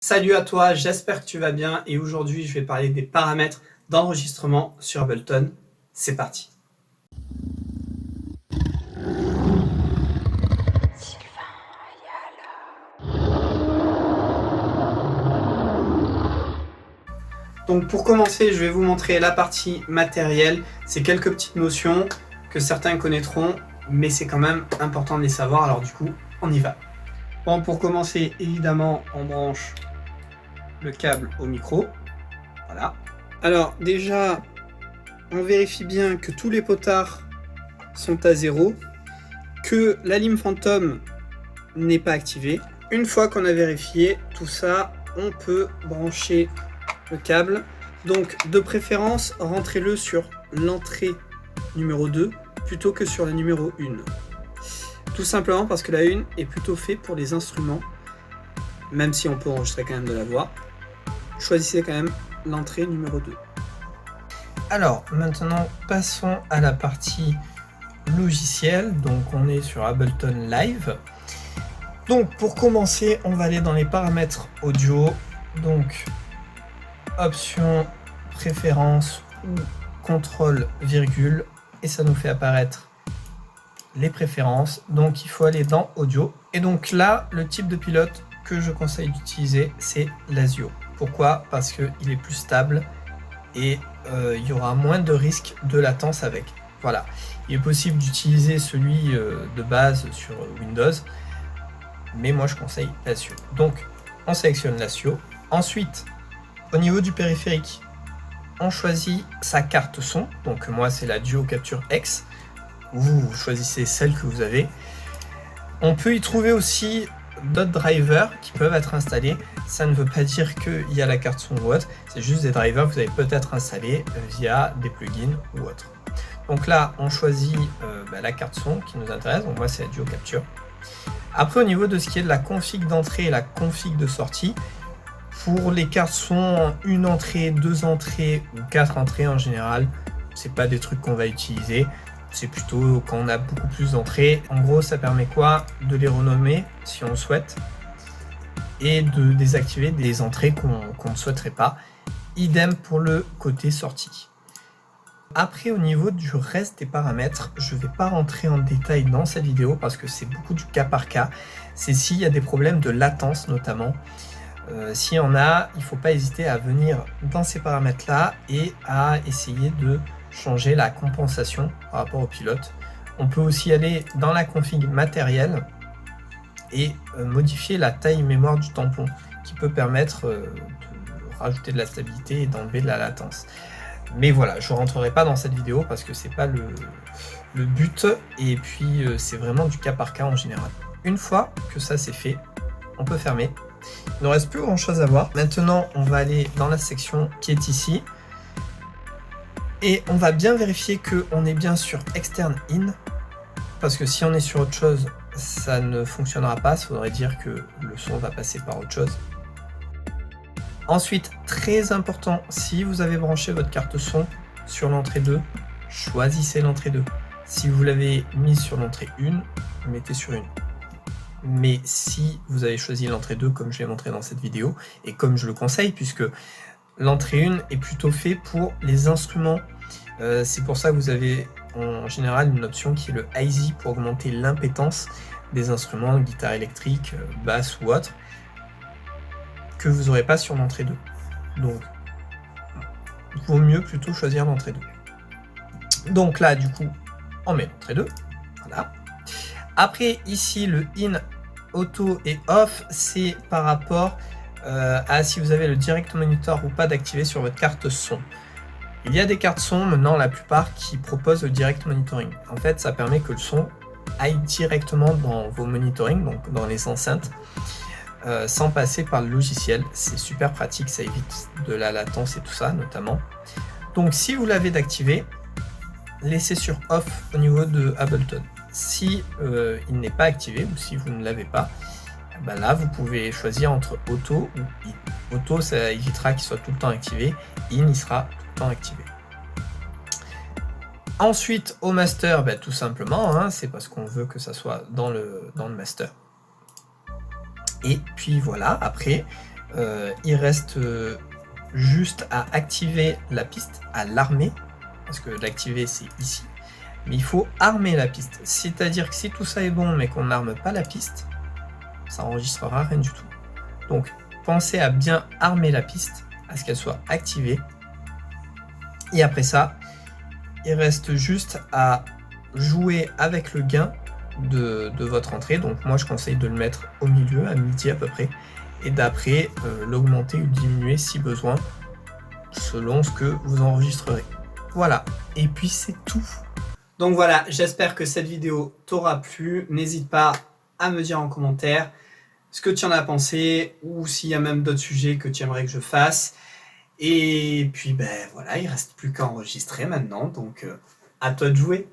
Salut à toi, j'espère que tu vas bien et aujourd'hui je vais parler des paramètres d'enregistrement sur Ableton. C'est parti. Donc pour commencer, je vais vous montrer la partie matérielle. C'est quelques petites notions que certains connaîtront, mais c'est quand même important de les savoir. Alors du coup, on y va. Bon, pour commencer, évidemment, on branche le câble au micro. Voilà. Alors déjà, on vérifie bien que tous les potards sont à 0, que la lime fantôme n'est pas activée. Une fois qu'on a vérifié tout ça, on peut brancher le câble. Donc de préférence, rentrez-le sur l'entrée numéro 2 plutôt que sur la numéro 1. Tout simplement parce que la 1 est plutôt faite pour les instruments, même si on peut enregistrer quand même de la voix. Choisissez quand même l'entrée numéro 2. Alors maintenant passons à la partie logiciel. Donc on est sur Ableton Live. Donc pour commencer, on va aller dans les paramètres audio. Donc option préférence ou contrôle virgule et ça nous fait apparaître les préférences. Donc il faut aller dans audio et donc là le type de pilote que je conseille d'utiliser c'est l'Asio. Pourquoi? Parce qu'il est plus stable et il y aura moins de risque de latence avec. Voilà, il est possible d'utiliser celui de base sur Windows, mais moi je conseille l'Asio. Donc on sélectionne l'Asio. Ensuite, au niveau du périphérique, on choisit sa carte son. Donc moi c'est la Duo Capture X. Vous choisissez celle que vous avez. On peut y trouver aussi d'autres drivers qui peuvent être installés. Ça ne veut pas dire qu'il y a la carte son ou autre. C'est juste des drivers que vous avez peut-être installés via des plugins ou autres. Donc là, on choisit la carte son qui nous intéresse. Donc moi c'est la Duo Capture. Après, au niveau de ce qui est de la config d'entrée et la config de sortie, pour les cartes son, une entrée, deux entrées ou quatre entrées en général, c'est pas des trucs qu'on va utiliser. C'est plutôt quand on a beaucoup plus d'entrées. En gros, ça permet quoi? De les renommer si on le souhaite et de désactiver des entrées qu'on ne souhaiterait pas. Idem pour le côté sortie. Après, au niveau du reste des paramètres, je ne vais pas rentrer en détail dans cette vidéo parce que c'est beaucoup du cas par cas. C'est s'il y a des problèmes de latence notamment. S'il y en a, il ne faut pas hésiter à venir dans ces paramètres-là et à essayer de changer la compensation par rapport au pilote. On peut aussi aller dans la config matérielle et modifier la taille mémoire du tampon qui peut permettre de rajouter de la stabilité et d'enlever de la latence. Mais voilà, je ne rentrerai pas dans cette vidéo parce que c'est pas le but et puis c'est vraiment du cas par cas en général. Une fois que ça c'est fait, on peut fermer. Il ne reste plus grand chose à voir. Maintenant, on va aller dans la section qui est ici. Et on va bien vérifier qu'on est bien sur externe in. Parce que si on est sur autre chose, ça ne fonctionnera pas. Ça voudrait dire que le son va passer par autre chose. Ensuite, très important, si vous avez branché votre carte son sur l'entrée 2, choisissez l'entrée 2. Si vous l'avez mise sur l'entrée 1, mettez sur 1. Mais si vous avez choisi l'entrée 2 comme je l'ai montré dans cette vidéo, et comme je le conseille, puisque l'entrée 1 est plutôt fait pour les instruments. C'est pour ça que vous avez en général une option qui est le IZ pour augmenter l'impédance des instruments, guitare électrique, basse ou autre, que vous n'aurez pas sur l'entrée 2. Donc, il vaut mieux plutôt choisir l'entrée 2. Donc là, du coup, on met l'entrée 2. Voilà. Après, ici, le in, auto et off, c'est par rapport à si vous avez le direct monitor ou pas d'activer sur votre carte son. Il y a des cartes son, maintenant la plupart, qui proposent le direct monitoring. En fait, ça permet que le son aille directement dans vos monitoring, donc dans les enceintes, sans passer par le logiciel. C'est super pratique, ça évite de la latence et tout ça, notamment. Donc si vous l'avez d'activer, laissez sur off au niveau de Ableton. Si il n'est pas activé ou si vous ne l'avez pas, ben là vous pouvez choisir entre auto ou in. Auto, ça évitera qu'il soit tout le temps activé, in il sera tout le temps activé. Ensuite au master, ben, tout simplement, hein, c'est parce qu'on veut que ça soit dans le master. Et puis voilà, après Il reste juste à activer la piste, à l'armer, parce que l'activer c'est ici, mais il faut armer la piste. C'est-à-dire que si tout ça est bon mais qu'on n'arme pas la piste, ça enregistrera rien du tout. Donc pensez à bien armer la piste, à ce qu'elle soit activée. Et après ça, il reste juste à jouer avec le gain de votre entrée. Donc moi je conseille de le mettre au milieu, à midi à peu près, et d'après l'augmenter ou le diminuer si besoin, selon ce que vous enregistrerez. Voilà, et puis c'est tout. Donc voilà, j'espère que cette vidéo t'aura plu. N'hésite pas à me dire en commentaire ce que tu en as pensé, ou s'il y a même d'autres sujets que tu aimerais que je fasse. Et puis ben voilà, il reste plus qu'à enregistrer maintenant, donc à toi de jouer.